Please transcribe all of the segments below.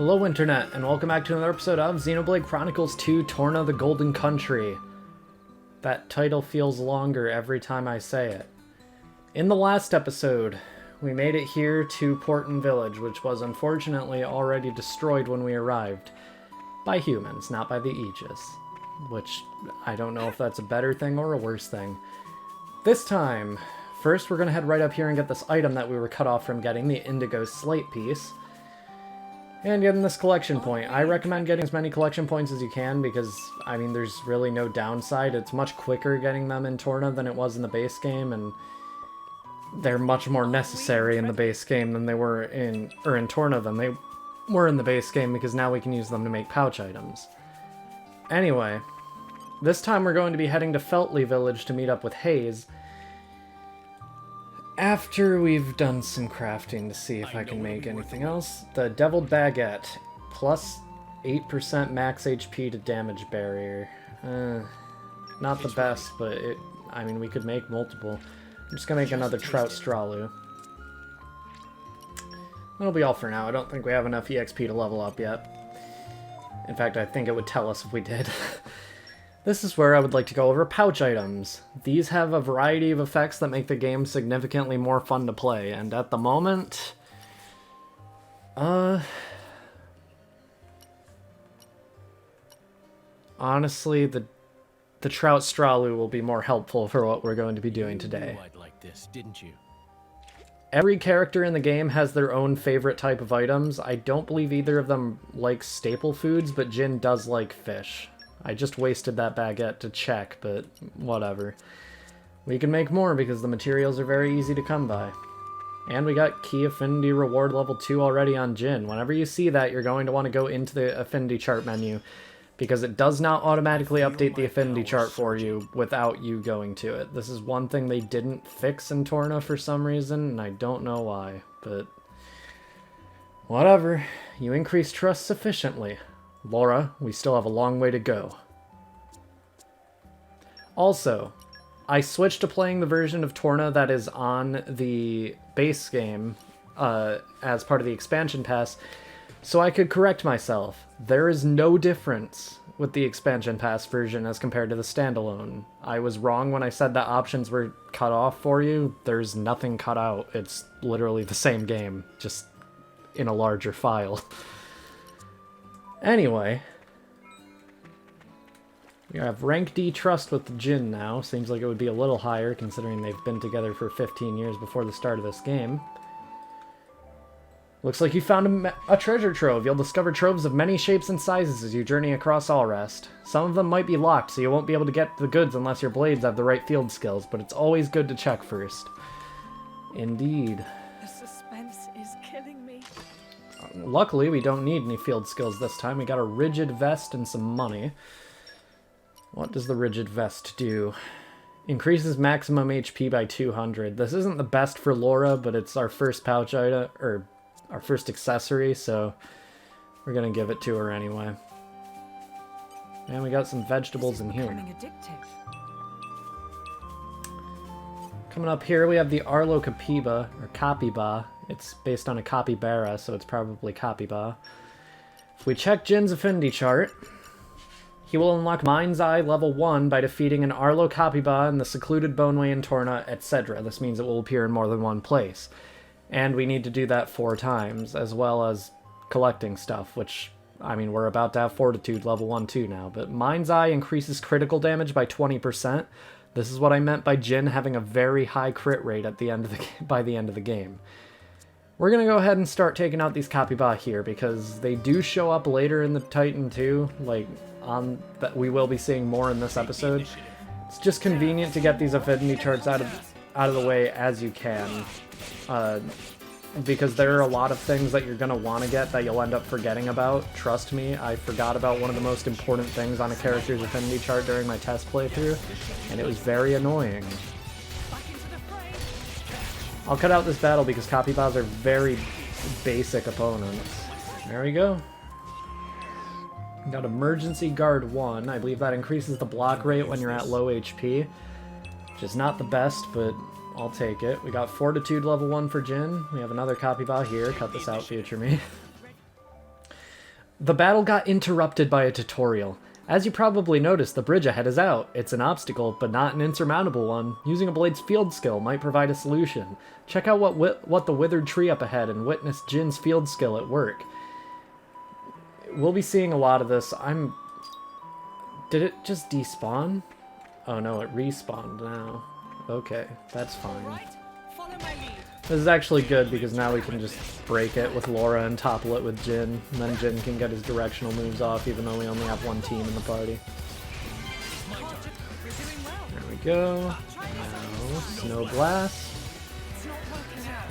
Hello Internet, and welcome back to another episode of Xenoblade Chronicles 2 Torna the Golden Country. That title feels longer every time I say it. In the last episode, we made it here to Porton Village, which was unfortunately already destroyed when we arrived. By humans, not by the Aegis. Which, I don't know if that's a better thing or a worse thing. This time, first we're going to head right up here and get this item that we were cut off from getting, the Indigo Slate piece. And getting this collection point. I recommend getting as many collection points as you can because, I mean, there's really no downside. It's much quicker getting them in Torna than it was in the base game, and they're much more necessary in the base game than they were in Torna than they were in the base game, because now we can use them to make pouch items. Anyway, this time we're going to be heading to Feltley Village to meet up with Haze, after we've done some crafting to see if I can make anything else. The Deviled Baguette, plus 8% max HP to damage barrier. Not the best, but I mean, we could make multiple. I'm just gonna make another Trout Strawloo. That'll be all for now. I don't think we have enough EXP to level up yet. In fact, I think it would tell us if we did. This is where I would like to go over pouch items. These have a variety of effects that make the game significantly more fun to play, and at the moment, honestly, the Trout Strawloo will be more helpful for what we're going to be doing today. I'd like this, didn't you? Every character in the game has their own favorite type of items. I don't believe either of them like staple foods, but Jin does like fish. I just wasted that baguette to check, but whatever. We can make more because the materials are very easy to come by. And we got Key Affinity Reward level 2 already on Jin. Whenever you see that, you're going to want to go into the Affinity chart menu, because it does not automatically update the Affinity chart for you without you going to it. This is one thing they didn't fix in Torna for some reason, and I don't know why, but whatever. You increase trust sufficiently. Laura, we still have a long way to go. Also, I switched to playing the version of Torna that is on the base game as part of the expansion pass, so I could correct myself. There is no difference with the expansion pass version as compared to the standalone. I was wrong when I said that options were cut off for you. There's nothing cut out. It's literally the same game, just in a larger file. Anyway, we have rank D trust with Jin now. Seems like it would be a little higher considering they've been together for 15 years before the start of this game. Looks like you found a treasure trove. You'll discover troves of many shapes and sizes as you journey across Allrest. Some of them might be locked, so you won't be able to get the goods unless your blades have the right field skills, but it's always good to check first. Indeed. The suspense is killing me. Luckily, we don't need any field skills this time. We got a rigid vest and some money. What does the rigid vest do? Increases maximum HP by 200. This isn't the best for Laura, but it's our first pouch item, or our first accessory, so we're gonna give it to her anyway. And we got some vegetables in here. Coming up here, we have the Arlo Capiba, or Capiba. It's based on a capybara, so it's probably Capiba. If we check Jin's affinity chart, he will unlock Mind's Eye level 1 by defeating an Arlo Capiba in the secluded Boneway in Torna, etc. This means it will appear in more than one place. And we need to do that 4 times, as well as collecting stuff, which, I mean, we're about to have Fortitude level 1 too now. But Mind's Eye increases critical damage by 20%. This is what I meant by Jin having a very high crit rate at the end of by the end of the game. We're going to go ahead and start taking out these Capiba here, because they do show up later in the Titan too, like, that we will be seeing more in this episode. It's just convenient to get these affinity charts out of the way as you can, because there are a lot of things that you're going to want to get that you'll end up forgetting about. Trust me, I forgot about one of the most important things on a character's affinity chart during my test playthrough, and it was very annoying. I'll cut out this battle because Capybas are very basic opponents. There we go. Got Emergency Guard 1. I believe that increases the block rate when you're at low HP, which is not the best, but I'll take it. We got Fortitude level 1 for Jin. We have another Capiba here. Cut this out, future me. The battle got interrupted by a tutorial. As you probably noticed, the bridge ahead is out. It's an obstacle, but not an insurmountable one. Using a blade's field skill might provide a solution. Check out what the withered tree up ahead and witness Jin's field skill at work. We'll be seeing a lot of this. Did it just despawn? Oh no, it respawned now. Okay, that's fine. This is actually good because now we can just break it with Laura and topple it with Jin, and then Jin can get his directional moves off even though we only have one team in the party. There we go. Now, Snow Blast.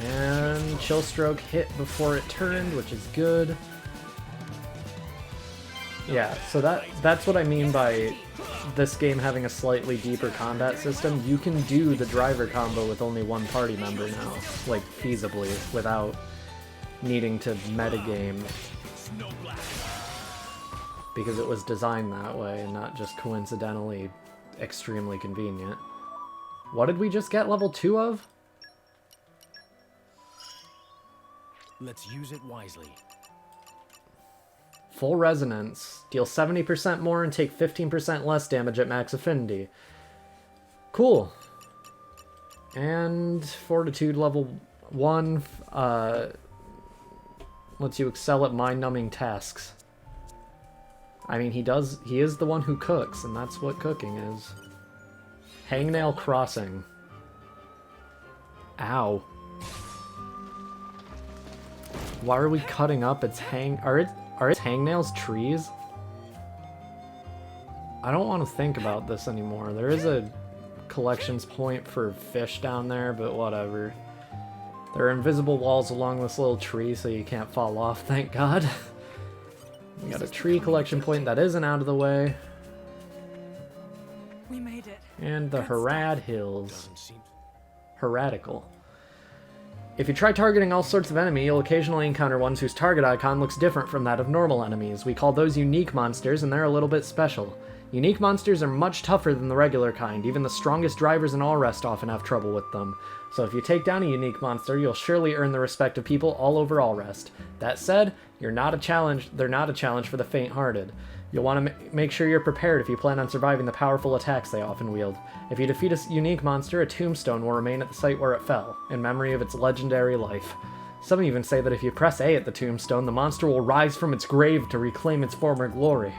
And Chill Stroke hit before it turned, which is good. Yeah, so that's what I mean by this game having a slightly deeper combat system. You can do the driver combo with only one party member now, like feasibly, without needing to metagame. Because it was designed that way and not just coincidentally extremely convenient. What did we just get level 2 of? Let's use it wisely. Full Resonance. Deal 70% more and take 15% less damage at max affinity. Cool. And Fortitude level 1 lets you excel at mind-numbing tasks. I mean, he is the one who cooks, and that's what cooking is. Hangnail Crossing. Ow. Why are we cutting up its Are its hangnails trees? I don't want to think about this anymore. There is a collections point for fish down there, but whatever. There are invisible walls along this little tree so you can't fall off, thank God. We got a tree collection point that isn't out of the way. We made it. And the Harad Hills. Heretical. If you try targeting all sorts of enemy, you'll occasionally encounter ones whose target icon looks different from that of normal enemies. We call those unique monsters, and they're a little bit special. Unique monsters are much tougher than the regular kind. Even the strongest drivers in Allrest often have trouble with them. So if you take down a unique monster, you'll surely earn the respect of people all over Allrest. That said, they're not a challenge for the faint-hearted. You'll want to make sure you're prepared if you plan on surviving the powerful attacks they often wield. If you defeat a unique monster, a tombstone will remain at the site where it fell, in memory of its legendary life. Some even say that if you press A at the tombstone, the monster will rise from its grave to reclaim its former glory.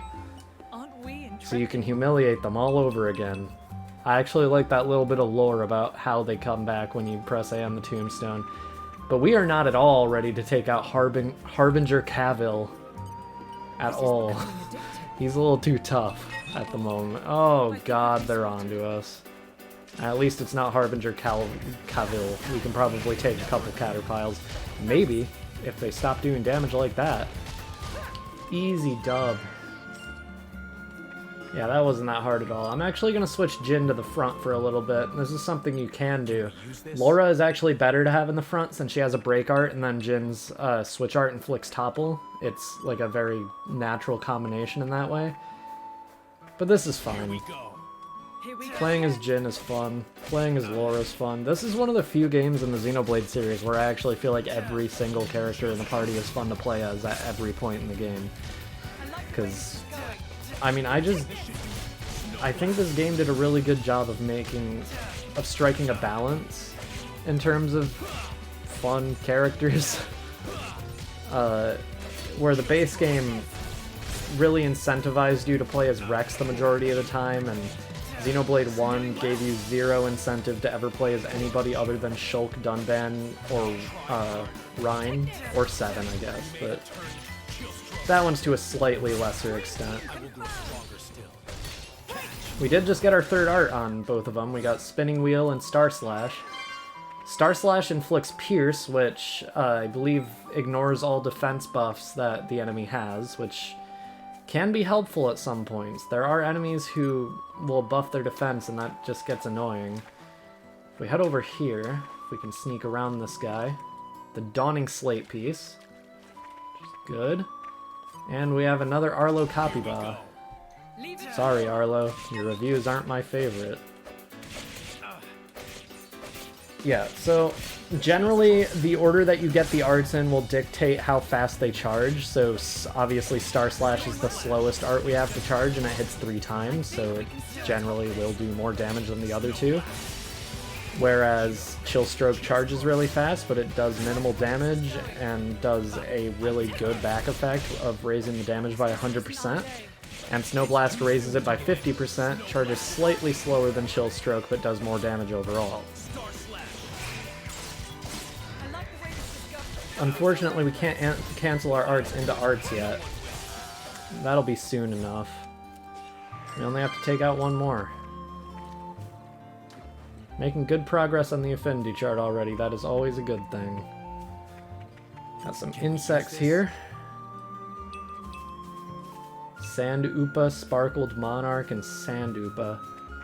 Aren't we intrepid? So you can humiliate them all over again. I actually like that little bit of lore about how they come back when you press A on the tombstone. But we are not at all ready to take out Harbinger Cavill. At all. He's a little too tough at the moment. Oh god, they're onto us. At least it's not Harbinger Cavill. We can probably take a couple Caterpiles. Maybe, if they stop doing damage like that. Easy dub. Yeah, that wasn't that hard at all. I'm actually going to switch Jin to the front for a little bit. This is something you can do. Laura is actually better to have in the front since she has a break art, and then Jin's switch art inflicts topple. It's like a very natural combination in that way. But this is fine. Playing as Jin is fun. Playing as Laura is fun. This is one of the few games in the Xenoblade series where I actually feel like every single character in the party is fun to play as at every point in the game. Because, I mean, I think this game did a really good job of striking a balance in terms of fun characters. Where the base game really incentivized you to play as Rex the majority of the time, and Xenoblade 1 gave you zero incentive to ever play as anybody other than Shulk, Dunban, or Rhine, or 7, I guess, but that one's to a slightly lesser extent. We did just get our third art on both of them. We got Spinning Wheel and Star Slash. Star Slash inflicts Pierce, which I believe ignores all defense buffs that the enemy has, which can be helpful at some points. There are enemies who will buff their defense, and that just gets annoying. If we head over here, if we can sneak around this guy, the Dawning Slate piece, which is good. And we have another Arlo Copyba. Sorry, Arlo, your reviews aren't my favorite. Yeah, so generally the order that you get the arts in will dictate how fast they charge. So obviously Star Slash is the slowest art we have to charge, and it hits 3 times, so it generally will do more damage than the other two. Whereas Chill Stroke charges really fast, but it does minimal damage and does a really good back effect of raising the damage by 100%. And Snow Blast raises it by 50%, charges slightly slower than Chill Stroke, but does more damage overall. Unfortunately, we can't cancel our arts into arts yet. That'll be soon enough. We only have to take out one more. Making good progress on the affinity chart already, that is always a good thing. Got some insects here. Sand Upa, Sparkled Monarch, and Sand Upa.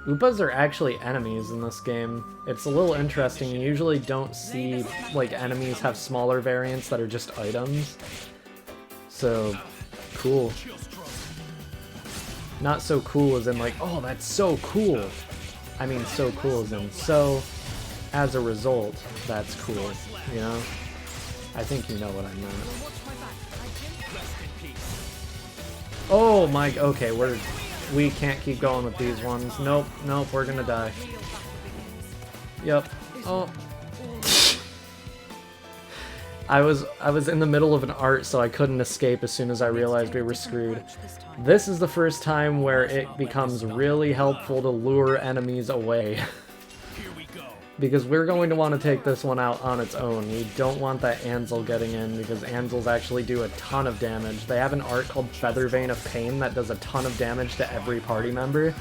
Upas are actually enemies in this game. It's a little interesting, you usually don't see like enemies have smaller variants that are just items. So, cool. Not so cool as in like, oh that's so cool. I mean so cool as in so, as a result, that's cool, you know? I think you know what I meant. Oh my, okay, we can't keep going with these ones. Nope, nope, we're gonna die. Yep. Oh. I was in the middle of an art, so I couldn't escape as soon as I realized we were screwed. This is the first time where it becomes really helpful to lure enemies away. Because we're going to want to take this one out on its own. We don't want that Ansel getting in, because Ansels actually do a ton of damage. They have an art called Feather Vein of Pain that does a ton of damage to every party member.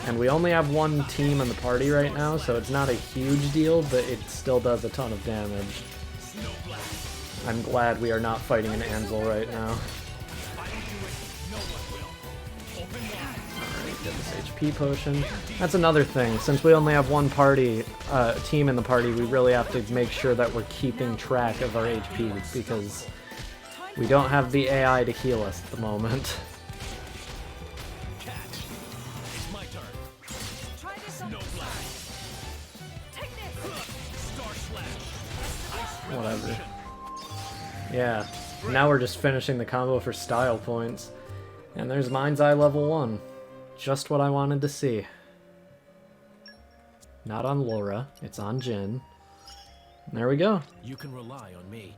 And we only have one team in the party right now, so it's not a huge deal, but it still does a ton of damage. I'm glad we are not fighting an Ansel right now. Alright, get this HP potion. That's another thing. Since we only have one team in the party, we really have to make sure that we're keeping track of our HP, because we don't have the AI to heal us at the moment. Whatever. Yeah, now we're just finishing the combo for style points. And there's Mind's Eye level 1. Just what I wanted to see. Not on Laura, it's on Jin. There we go. You can rely on me.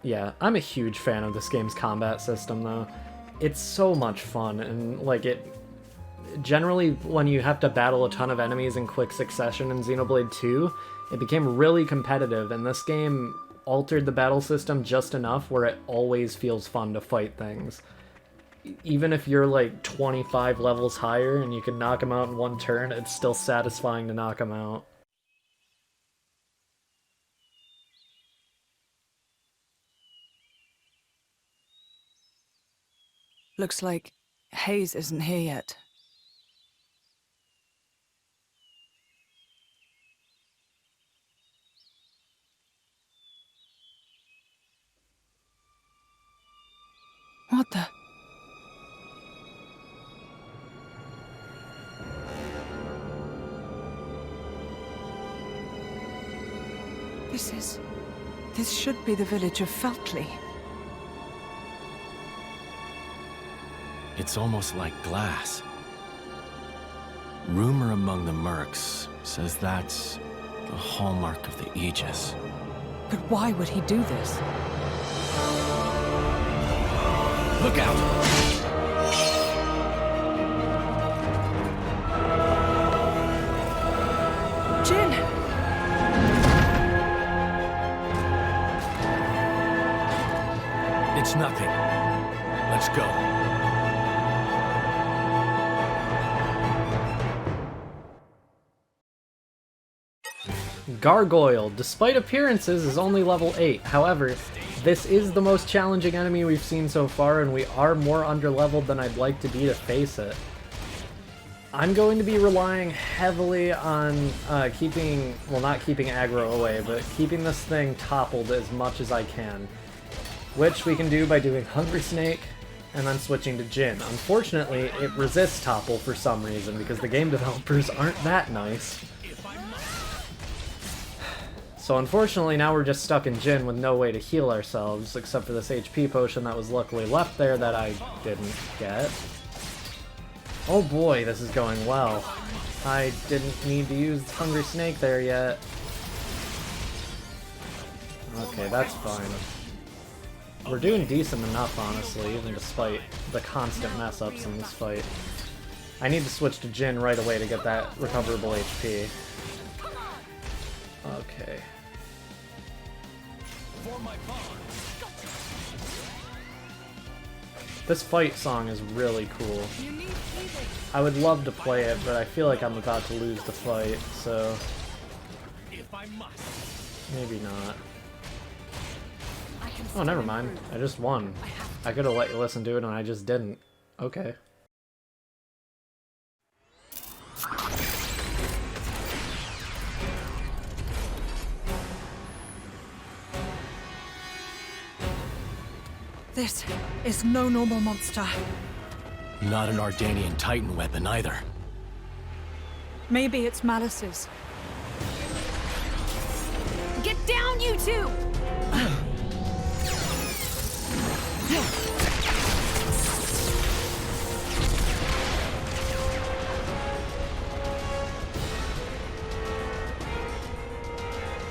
Yeah, I'm a huge fan of this game's combat system though. It's so much fun, and like generally when you have to battle a ton of enemies in quick succession in Xenoblade 2, it became really competitive, and this game altered the battle system just enough where it always feels fun to fight things. Even if you're like 25 levels higher and you can knock them out in one turn, it's still satisfying to knock them out. Looks like Haze isn't here yet. What the? This should be the village of Feltley. It's almost like glass. Rumor among the mercs says that's the hallmark of the Aegis. But why would he do this? Look out! Jin! It's nothing. Let's go. Gargoyle, despite appearances, is only level 8. However, this is the most challenging enemy we've seen so far, and we are more underleveled than I'd like to be to face it. I'm going to be relying heavily on keeping, well, not keeping aggro away, but keeping this thing toppled as much as I can. Which we can do by doing Hungry Snake, and then switching to Jin. Unfortunately, it resists topple for some reason, because the game developers aren't that nice. So unfortunately, now we're just stuck in Jin with no way to heal ourselves, except for this HP potion that was luckily left there that I didn't get. Oh boy, this is going well. I didn't need to use Hungry Snake there yet. Okay, that's fine. We're doing decent enough, honestly, even despite the constant mess-ups in this fight. I need to switch to Jin right away to get that recoverable HP. Okay. This fight song is really cool. I would love to play it, but I feel like I'm about to lose the fight, so... maybe not. Oh, never mind. I just won. I could have let you listen to it and I just didn't. Okay. This is no normal monster. Not an Ardanian Titan weapon either. Maybe it's Malice's. Get down, you two!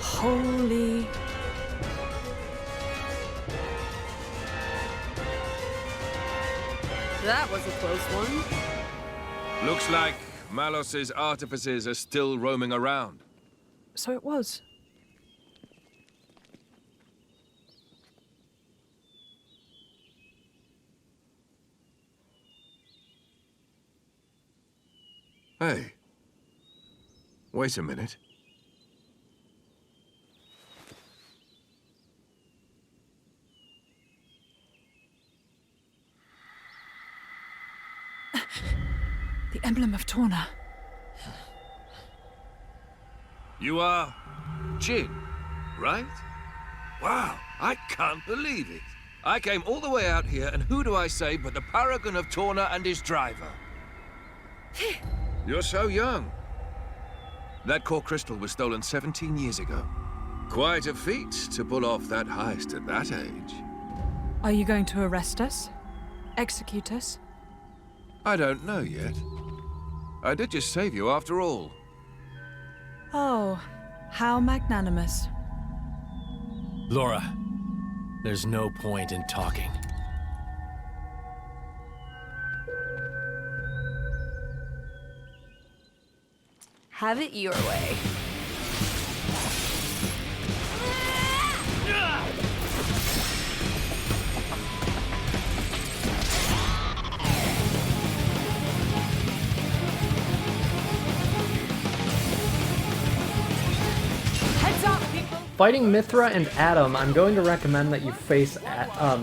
Holy... That was a close one. Looks like Malos's artificers are still roaming around. So it was. Hey. Wait a minute. The emblem of Torna. You are Jin, right? Wow, I can't believe it. I came all the way out here, and who do I say but the paragon of Torna and his driver? You're so young. That core crystal was stolen 17 years ago. Quite a feat to pull off that heist at that age. Are you going to arrest us? Execute us? I don't know yet. I did just save you after all. Oh, how magnanimous. Laura, there's no point in talking. Have it your way. Heads up, people! Fighting Mithra and Addam, I'm going to recommend that you face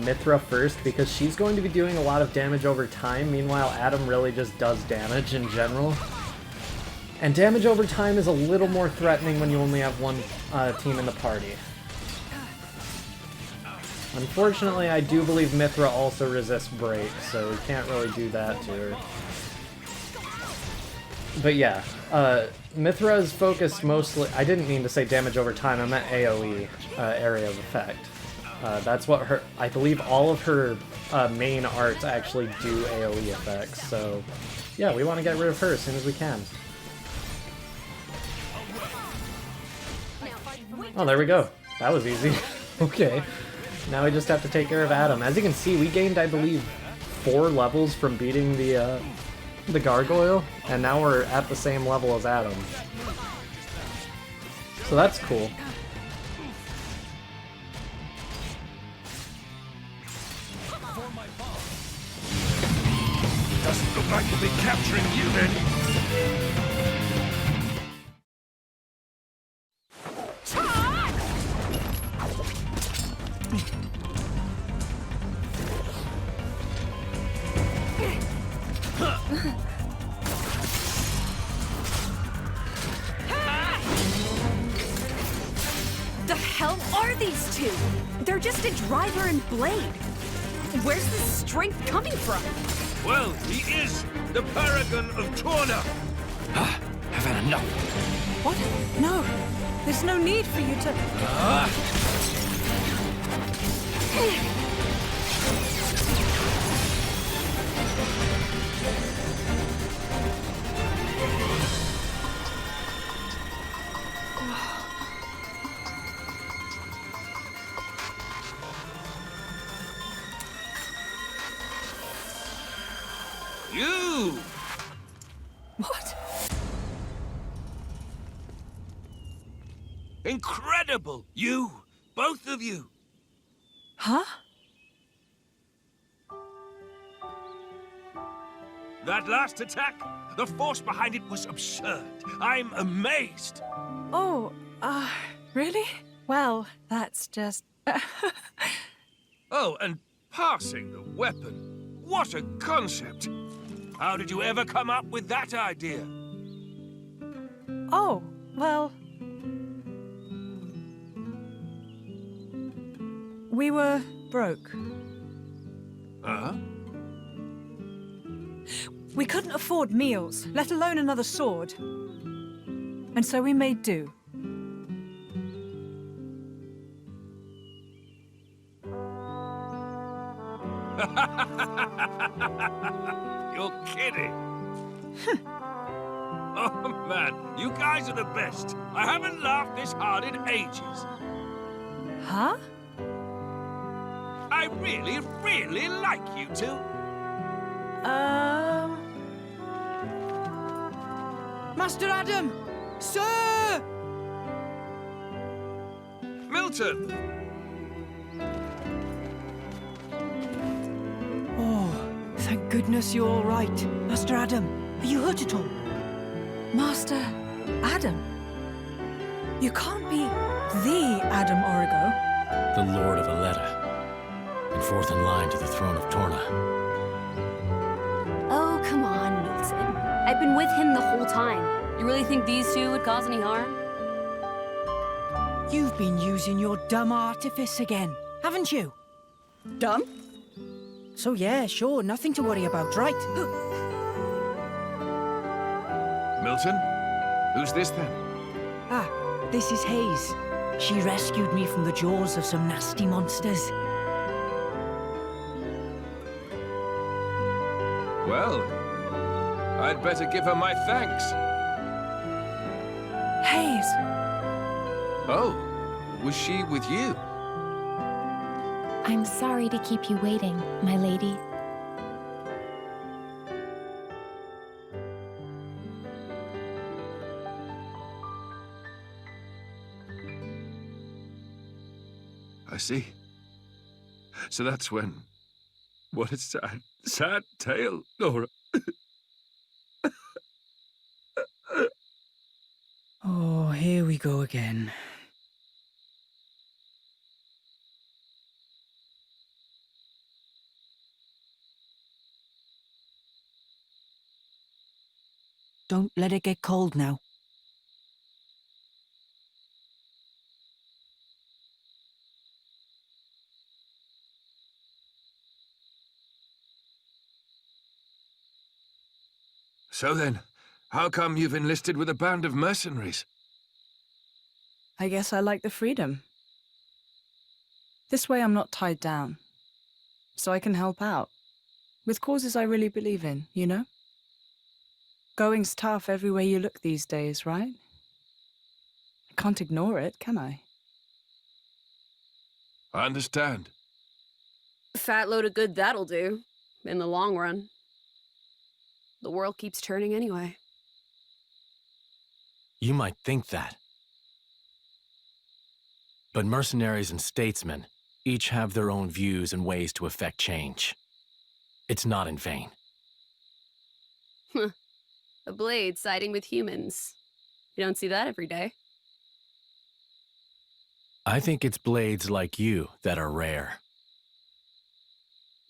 Mithra first because she's going to be doing a lot of damage over time. Meanwhile, Addam really just does damage in general. And damage over time is a little more threatening when you only have one team in the party. Unfortunately, I do believe Mithra also resists break, so we can't really do that to her. But yeah, Mithra is focused mostly... I didn't mean to say damage over time, I meant AoE, area of effect. That's what her... I believe all of her main arts actually do AoE effects, so... yeah, we want to get rid of her as soon as we can. Oh, there we go. That was easy. Okay. Now we just have to take care of Addam. As you can see, we gained, I believe, 4 levels from beating the Gargoyle, and now we're at the same level as Addam. So that's cool. Doesn't look like we'll be capturing you then. The hell are these two? They're just a driver and blade. Where's the strength coming from? Well, he is the paragon of Torna. I've had enough. What? No. There's no need for you to... You! What? Incredible! You! Both of you! Huh? That last attack, the force behind it was absurd. I'm amazed. Oh, really? Well, that's just... Oh, and passing the weapon. What a concept! How did you ever come up with that idea? Oh, well... We were broke. Huh? We couldn't afford meals, let alone another sword. And so we made do. You're kidding. Oh, man, you guys are the best. I haven't laughed this hard in ages. Huh? I really, really like you two. Master Addam! Sir! Milton! Oh, thank goodness you're all right. Master Addam, are you hurt at all? Master Addam? You can't be the Addam Origo. The Lord of Aletta. And fourth in line to the throne of Torna. Oh, come on, Milton. I've been with him the whole time. You really think these two would cause any harm? You've been using your dumb artifice again, haven't you? Dumb? So yeah, sure, nothing to worry about, right? Milton? Who's this then? Ah, this is Haze. She rescued me from the jaws of some nasty monsters. Well, I'd better give her my thanks. Haze! Oh, was she with you? I'm sorry to keep you waiting, my lady. I see. So that's when... What a sad, sad tale, Nora. Oh, here we go again. Don't let it get cold now. So then, how come you've enlisted with a band of mercenaries? I guess I like the freedom. This way I'm not tied down. So I can help out. With causes I really believe in, you know? Going's tough everywhere you look these days, right? I can't ignore it, can I? I understand. Fat load of good that'll do, in the long run. The world keeps turning anyway. You might think that. But mercenaries and statesmen each have their own views and ways to effect change. It's not in vain. A blade siding with humans. You don't see that every day. I think it's blades like you that are rare.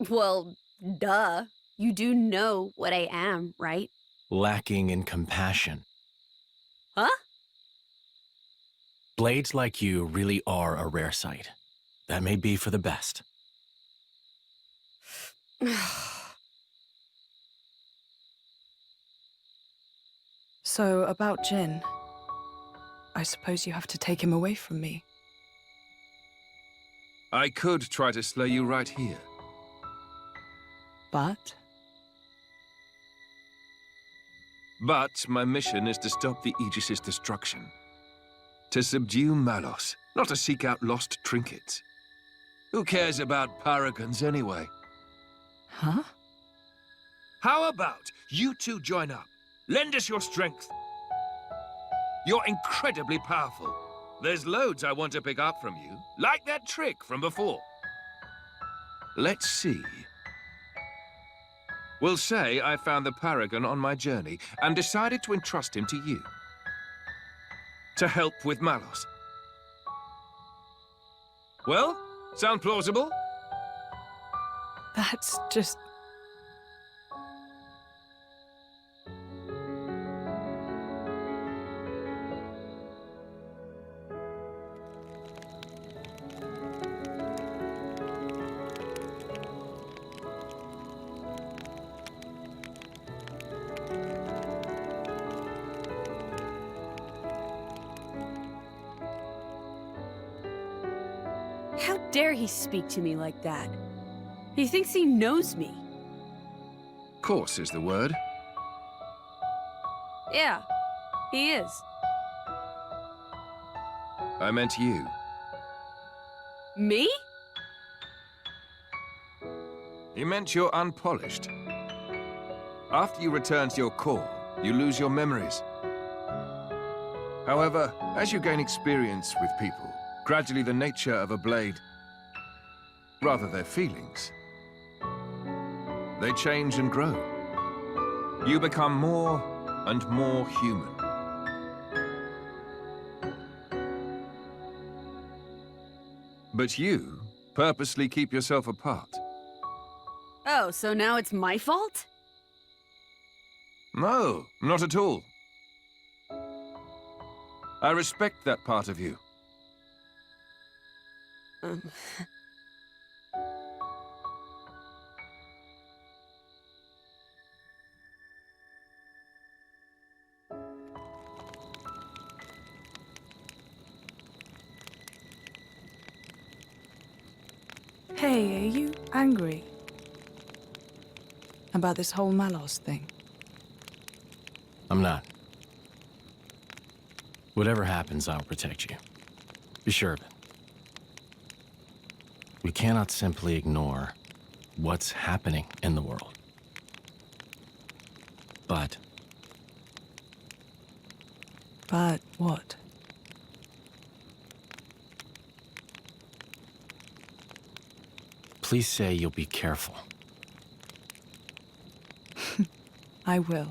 Well, duh. You do know what I am, right? Lacking in compassion. Huh? Blades like you really are a rare sight. That may be for the best. So, about Jin. I suppose you have to take him away from me. I could try to slay you right here. But But my mission is to stop the Aegis's destruction. To subdue Malos, not to seek out lost trinkets. Who cares about paragons anyway? huh? How about you two join up? Lend us your strength. You're incredibly powerful. There's loads I want to pick up from you, like that trick from before. Let's see. We'll say I found the paragon on my journey and decided to entrust him to you. To help with Malos. Well, sound plausible? That's just... How dare he speak to me like that? He thinks he knows me. Course is the word. Yeah, he is. I meant you. Me? He meant you're unpolished. After you return to your core, you lose your memories. However, as you gain experience with people, gradually the nature of a blade, rather their feelings, they change and grow. You become more and more human. But you purposely keep yourself apart. Oh, so now it's my fault? No, not at all. I respect that part of you. Hey, are you angry? About this whole Malos thing? I'm not. Whatever happens, I'll protect you. Be sure of it. We cannot simply ignore what's happening in the world. But What? please say you'll be careful. I will.